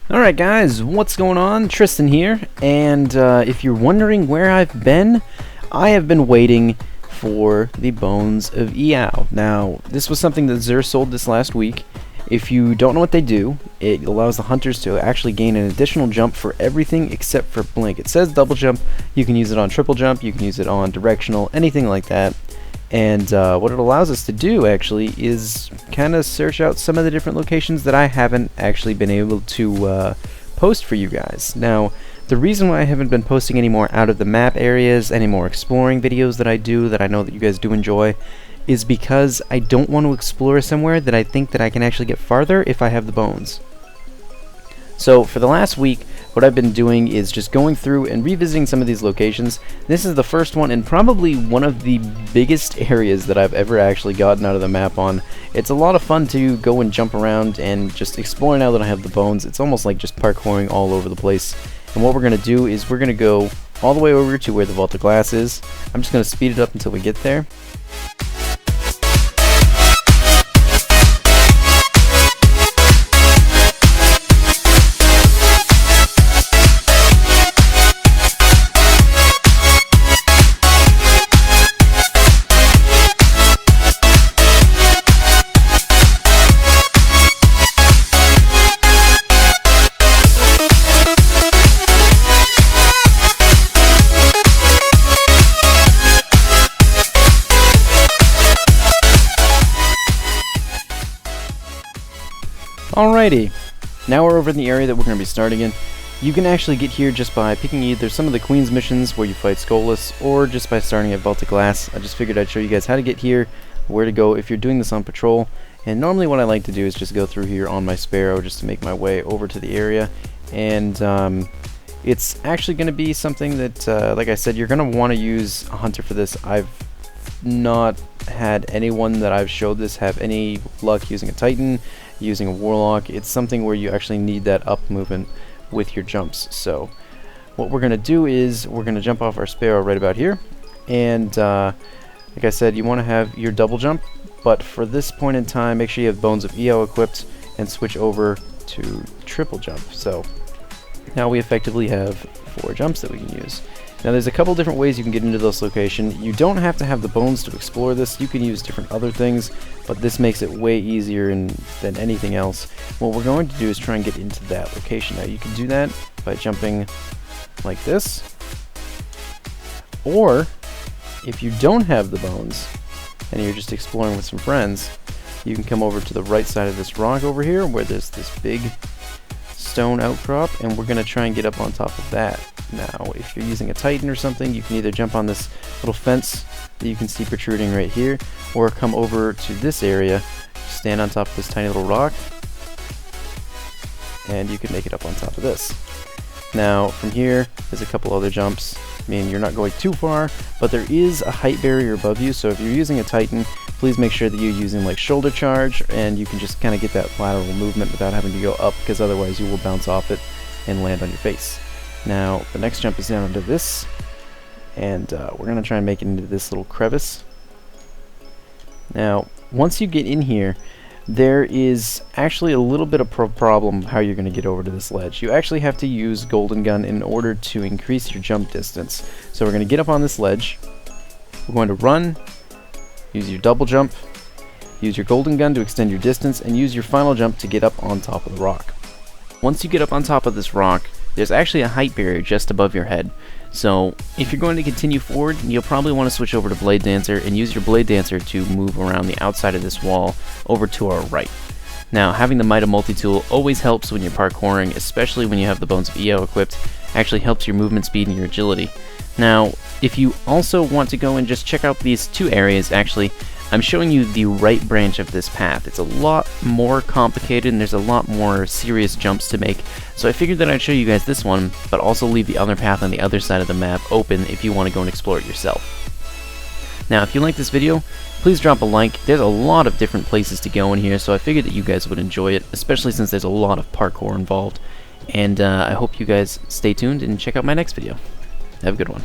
Alright guys, what's going on? Tristan here, and if you're wondering where I've been, I have been waiting for the Bones of Eao. Now, this was something that Xur sold this last week. If you don't know what they do, it allows the hunters to actually gain an additional jump for everything except for blink. It says double jump, you can use it on triple jump, you can use it on directional, anything like that. And what it allows us to do actually is kind of search out some of the different locations that I haven't actually been able to post for you guys. Now, the reason why I haven't been posting any more out of the map areas, any more exploring videos that I do that I know that you guys do enjoy, is because I don't want to explore somewhere that I think that I can actually get farther if I have the bones. So for the last week, what I've been doing is just going through and revisiting some of these locations. This is the first one and probably one of the biggest areas that I've ever actually gotten out of the map on. It's a lot of fun to go and jump around and just explore now that I have the bones. It's almost like just parkouring all over the place. And what we're going to do is we're going to go all the way over to where the Vault of Glass is. I'm just going to speed it up until we get there. Alrighty, now we're over in the area that we're going to be starting in. You can actually get here just by picking either some of the Queen's missions where you fight Skolas, or just by starting at Vault of Glass. I just figured I'd show you guys how to get here, where to go if you're doing this on patrol. And normally what I like to do is just go through here on my Sparrow just to make my way over to the area. And it's actually going to be something that, like I said, you're going to want to use a hunter for this. I've not had anyone that I've showed this have any luck using a Titan, using a Warlock. It's something where you actually need that up movement with your jumps. So what we're going to do is we're going to jump off our Sparrow right about here, and like I said, you want to have your double jump, but for this point in time make sure you have Bones of Eao equipped and switch over to triple jump. So now we effectively have 4 jumps that we can use. Now there's a couple different ways you can get into this location. You don't have to have the bones to explore this. You can use different other things, but this makes it way easier than anything else. What we're going to do is try and get into that location. Now you can do that by jumping like this, or if you don't have the bones and you're just exploring with some friends, you can come over to the right side of this rock over here where there's this big stone outcrop, and we're going to try and get up on top of that. Now if you're using a Titan or something, you can either jump on this little fence that you can see protruding right here, or come over to this area, stand on top of this tiny little rock, and you can make it up on top of this. Now from here there's a couple other jumps. I mean, you're not going too far, but there is a height barrier above you, so if you're using a Titan, please make sure that you're using like shoulder charge, and you can just kind of get that lateral movement without having to go up, because otherwise you will bounce off it and land on your face. Now the next jump is down into this, and we're going to try and make it into this little crevice. Now once you get in here, there is actually a little bit of problem how you're going to get over to this ledge. You actually have to use Golden Gun in order to increase your jump distance. So we're going to get up on this ledge, we're going to run, use your double jump, use your Golden Gun to extend your distance, and use your final jump to get up on top of the rock. Once you get up on top of this rock, there's actually a height barrier just above your head. So if you're going to continue forward, you'll probably want to switch over to Blade Dancer and use your Blade Dancer to move around the outside of this wall over to our right. Now having the Mida multi-tool always helps when you're parkouring, especially when you have the Bones of Eao equipped. Actually helps your movement speed and your agility. Now if you also want to go and just check out these 2 areas, actually I'm showing you the right branch of this path. It's a lot more complicated and there's a lot more serious jumps to make, so I figured that I'd show you guys this one, but also leave the other path on the other side of the map open if you want to go and explore it yourself. Now if you like this video, please drop a like. There's a lot of different places to go in here, so I figured that you guys would enjoy it, especially since there's a lot of parkour involved. And I hope you guys stay tuned and check out my next video. Have a good one.